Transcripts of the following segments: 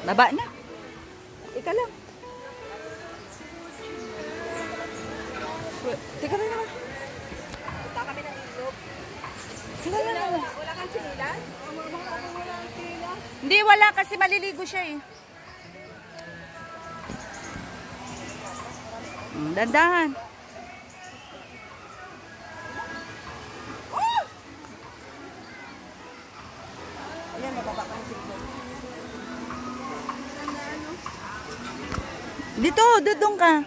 Baba na. Ika lang. Teka lang naman. Punta kami ng ilog. Teka lang naman. Wala kang sinilas? Hindi, wala kasi maliligo siya eh. Dandahan. Ayan, mababa ka ng silog. Dito, dudong ka.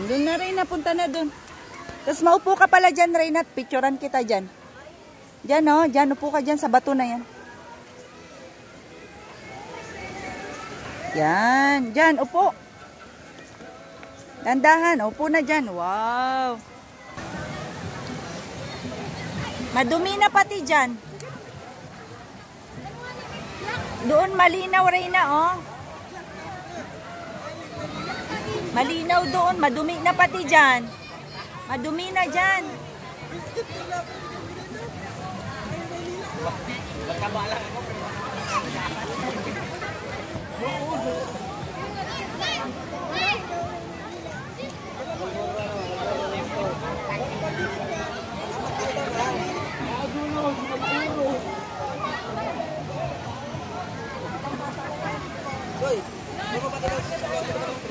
Doon na rin, napunta na doon. Tapos maupo ka pala dyan, Reynat. Picturean kita dyan. Dyan, oh. Dyan, upo ka dyan sa bato na yan. Yan. Dyan, upo. Dandahan, upo na dyan. Wow. Madumi na pati dyan. Doon malinaw, Reyna, oh. Malinaw doon. Madumi na pati dyan. Madumi na dyan.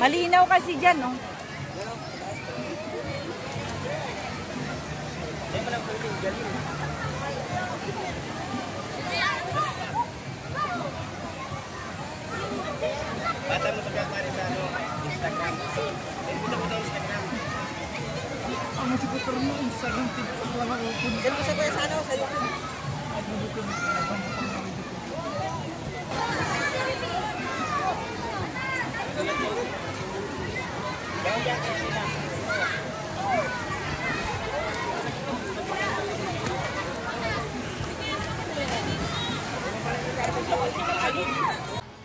Malinaw kasi dyan, no? Basta mo pagkakari sa Instagram. Dito mo sa Instagram. Ang siguro mo Instagram TikTok lang ako. Diyan ko sa kuya sa sa YouTube.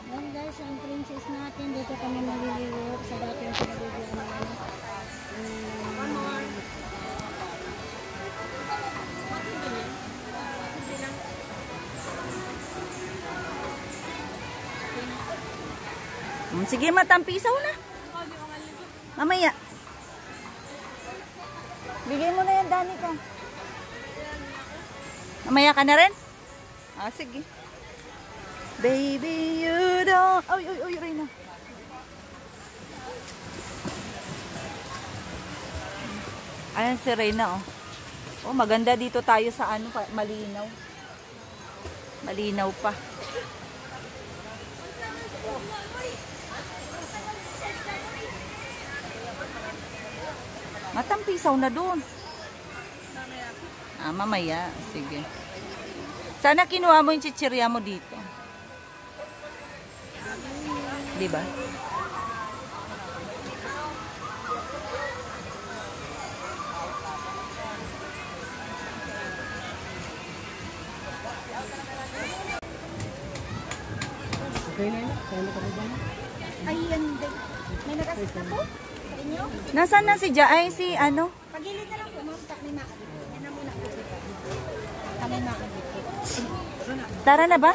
Yan guys, ang princess natin. Dito kami maliliwag sa dating pinabibigyan namin. Sige, matampisaw na. Mamaya. Bigay mo na yan, Danica. Mamaya ka na rin? Ah, sige. Baby, you don't... Uy, Reyna. Ayan si Reyna, oh. Oh, maganda dito tayo sa ano, malinaw. Malinaw pa. Matampisaw na doon. Ah, mamaya. Sige. Sana kinuha mo yung chichirya mo dito. Diba? Okay na yun? Kaya na kami ba na? Ay, yan din. May nag-assist na po sa inyo? Nasaan na si Jai? Si ano? Pagilid na lang po, mga may makabit. Yan na muna po. Kami makabit. Tara na ba?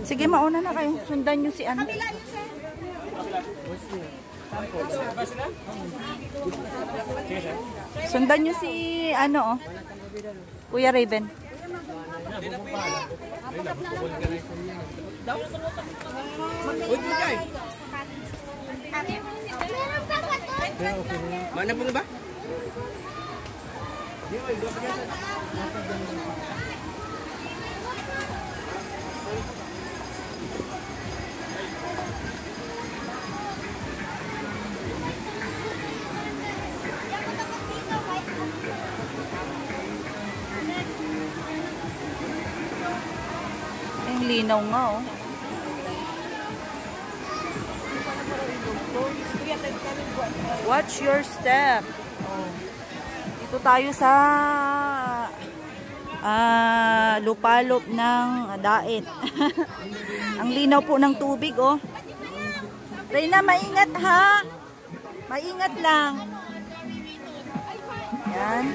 Sige, mauna na kayo. Sundan nyo si ano. Kabila yun, sir. Sundan nyo si ano, oh. Kuya Raven. Mana pun ba? Ang linaw nga, oh. Watch your step. Oh. Dito tayo sa lupalop ng Daet. Ang linaw po ng tubig, oh. Reyna, maingat ha. Maingat lang. Yan.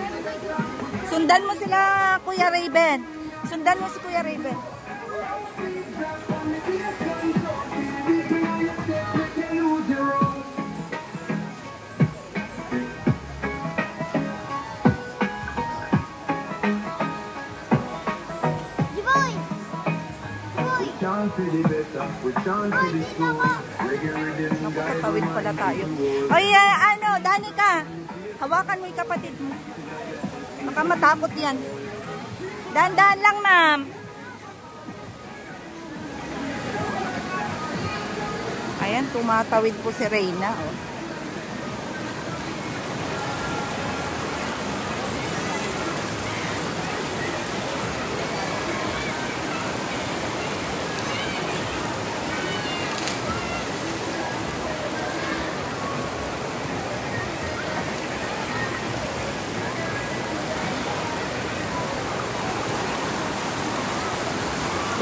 Sundan mo sila, Kuya Raven. Sundan mo si Kuya Raven. Nakatawid pala tayo. Oy, ano, Danica, hawakan mo yung kapatid mo. Baka matakot yan. Dahan-dahan lang, ma'am. Ayan, tumatawid po si Reyna. Oh.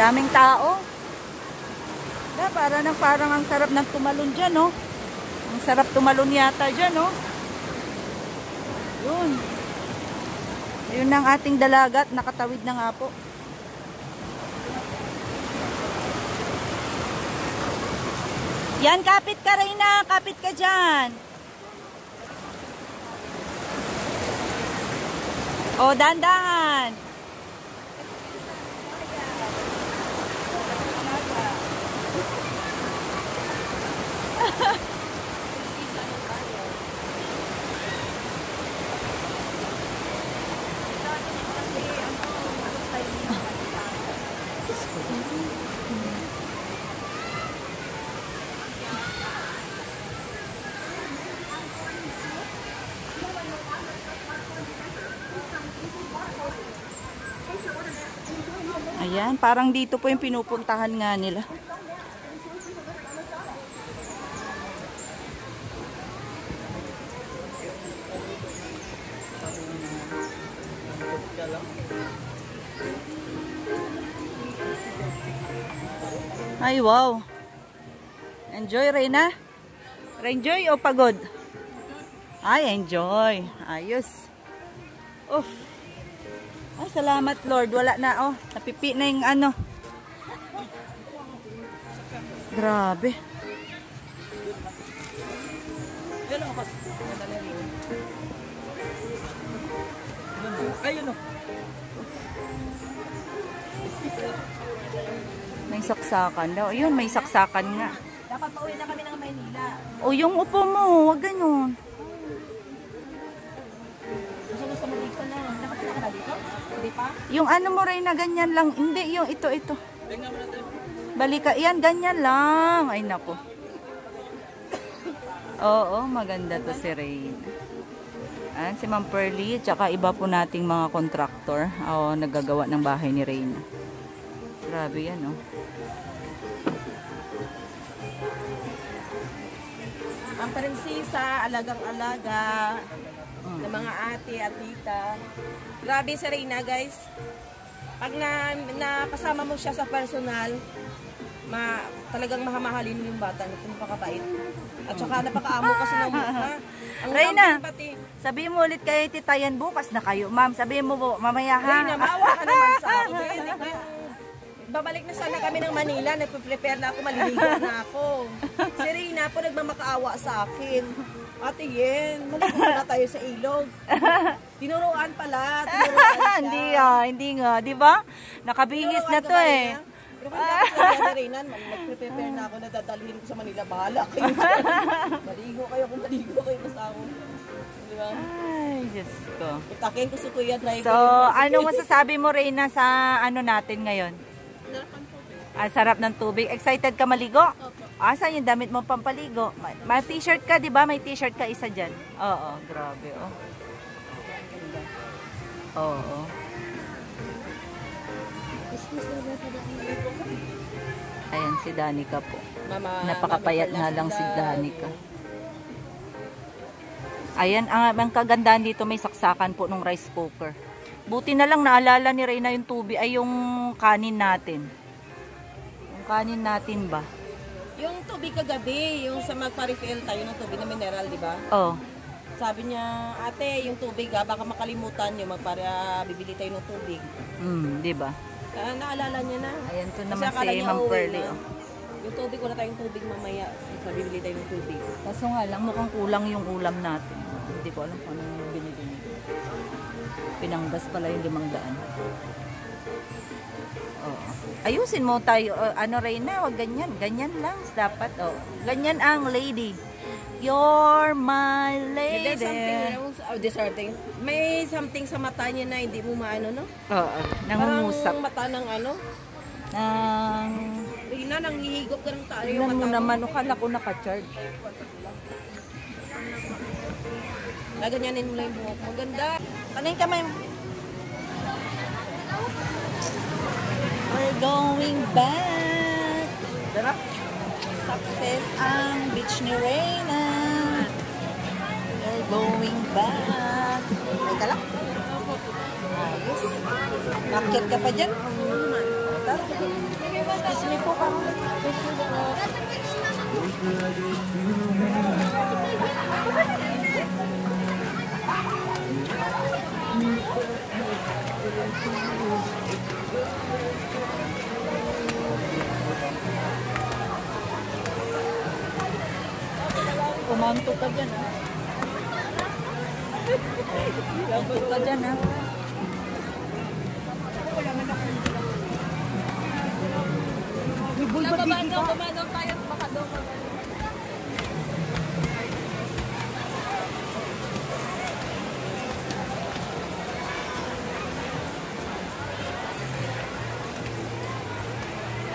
Daming tao. Parang ang sarap ng tumalon dyan, no? Ang sarap tumalon yata dyan, no? Yun. Yun ang ating dalagat. Nakatawid na nga po. Yan, kapit ka, Reyna. Kapit ka dyan. O, dahan-dahan. Ayan, parang dito po yung pinupuntahan nga nila. Ay, wow. Enjoy, Reyna? Enjoy o pagod? Ay, enjoy. Ayos. Oh. Ay, salamat, Lord. Wala na, oh. Napipi na yung ano. Grabe. Ayun o. May saksakan daw. Ayun, may saksakan nga. Dapat pauwi na kami ng Maynila. O, yung upo mo. Huwag ganun. Gusto mo dito na. Nakapunta ka na dito? Hindi pa? Yung ano mo rin na ganyan lang. Hindi, yung ito. Balika. Yan, ganyan lang. Ay, nako. Oo, maganda to si Rain. Ayan, si Ma'am Pearly. Tsaka iba po nating mga contractor. O, nagagawa ng bahay ni Rain. Grabe yan, oh. Ang prinsesa, alagang-alaga, ng mga ate at tita. Grabe si Reyna, guys. Pag napasama mo siya sa personal, talagang mahamahalin mo yung bata. Napakabait. At saka napakaamo kasi ng mukha. Reyna, sabihin mo ulit kay Tita Yan, bukas na kayo, ma'am. Sabihin mo mamaya, ha? Reyna, maawa ka naman sa akin. Babalik na sana kami ng Manila. Nagpe-prepare na ako, maliligo na ako. Si Reyna po nagmamakaawa sa akin. Ate Yen, maligo na tayo sa ilog. Tinuruan pala. Tinuruan siya. Hindi nga. Di ba? Nakabihis na to eh. Pero kung hindi ako sa Reyna, nag-prepare na ako na dadalhin ko sa Manila. Bahala kayo. Maligo kayo kung maligo kayo sa ako. Di ba? Ay, Diyos ko. Itakin ko si Kuya Driver. So, ano masasabi mo, Reyna, sa ano natin ngayon? Sarap ng tubig. Excited ka maligo? Saan yung damit mo pampaligo? May t-shirt ka, di ba? May t-shirt ka isa dyan. Oo, grabe, oh. Oo. Ayan, si Danica po. Napakapayat nga lang si Danica. Ayan, ang kagandahan dito, may saksakan po ng rice cooker. Buti na lang naalala ni Reyna yung tubig, ay yung kanin natin. Yung kanin natin ba? Yung tubig kagabi, yung sa magpa-refill tayo ng tubig na mineral, di ba? Oh. Sabi niya, ate, yung tubig baka makalimutan niyo bibili tayo ng tubig. Di ba? Naalala niya na. Ayan to Kasi naman akala si niya Ma'am uuwi Pearly. na. Oh. Yung tubig, wala tayong tubig mamaya. Sabi, bibili tayo ng tubig. Kaso nga lang, mukhang kulang yung ulam natin. Hindi ko alam kung anong binili niyo. Pinanggas pala yung 500. Oo. Ayusin mo tayo. Reyna, wag ganyan. Ganyan lang. Dapat. Ganyan ang lady. You're my lady. Deserting. May something sa mata niya na hindi mo maano, no? Oo. Nangungusap. Parang mata ng ano? Nang... Rina, nanghihigop ka ng tayo yung Tingnan mo mata. naman. Akala ko naka-charge. Gaganyanin mo lang yung buhok. Maganda. Panin kamay mo. We're going back. Darap. Success ang beach ni Reyna. We're going back. Teka lang. Ayos. Nakit ka pa dyan? Excuse me po kami. Kumanto ka dyan, ha? Kumanto ka dyan, ha? Kumano tayo at makadaw.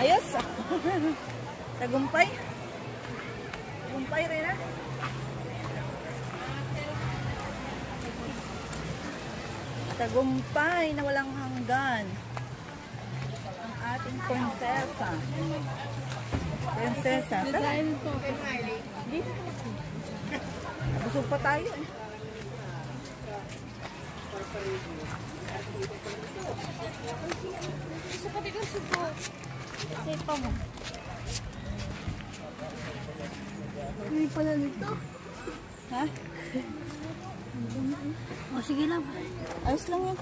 Ayos. Tagumpay. Tagumpay rin, ha? Tagumpay na walang hanggan. Ang ating prinsesa. Prinsesa. Tara. Busog pa tayo, eh. Sepa mo. Hindi pala nito. Ha? O, sige lang. Ayos lang yan.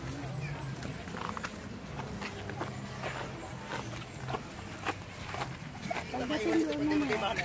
Pagdating doon naman.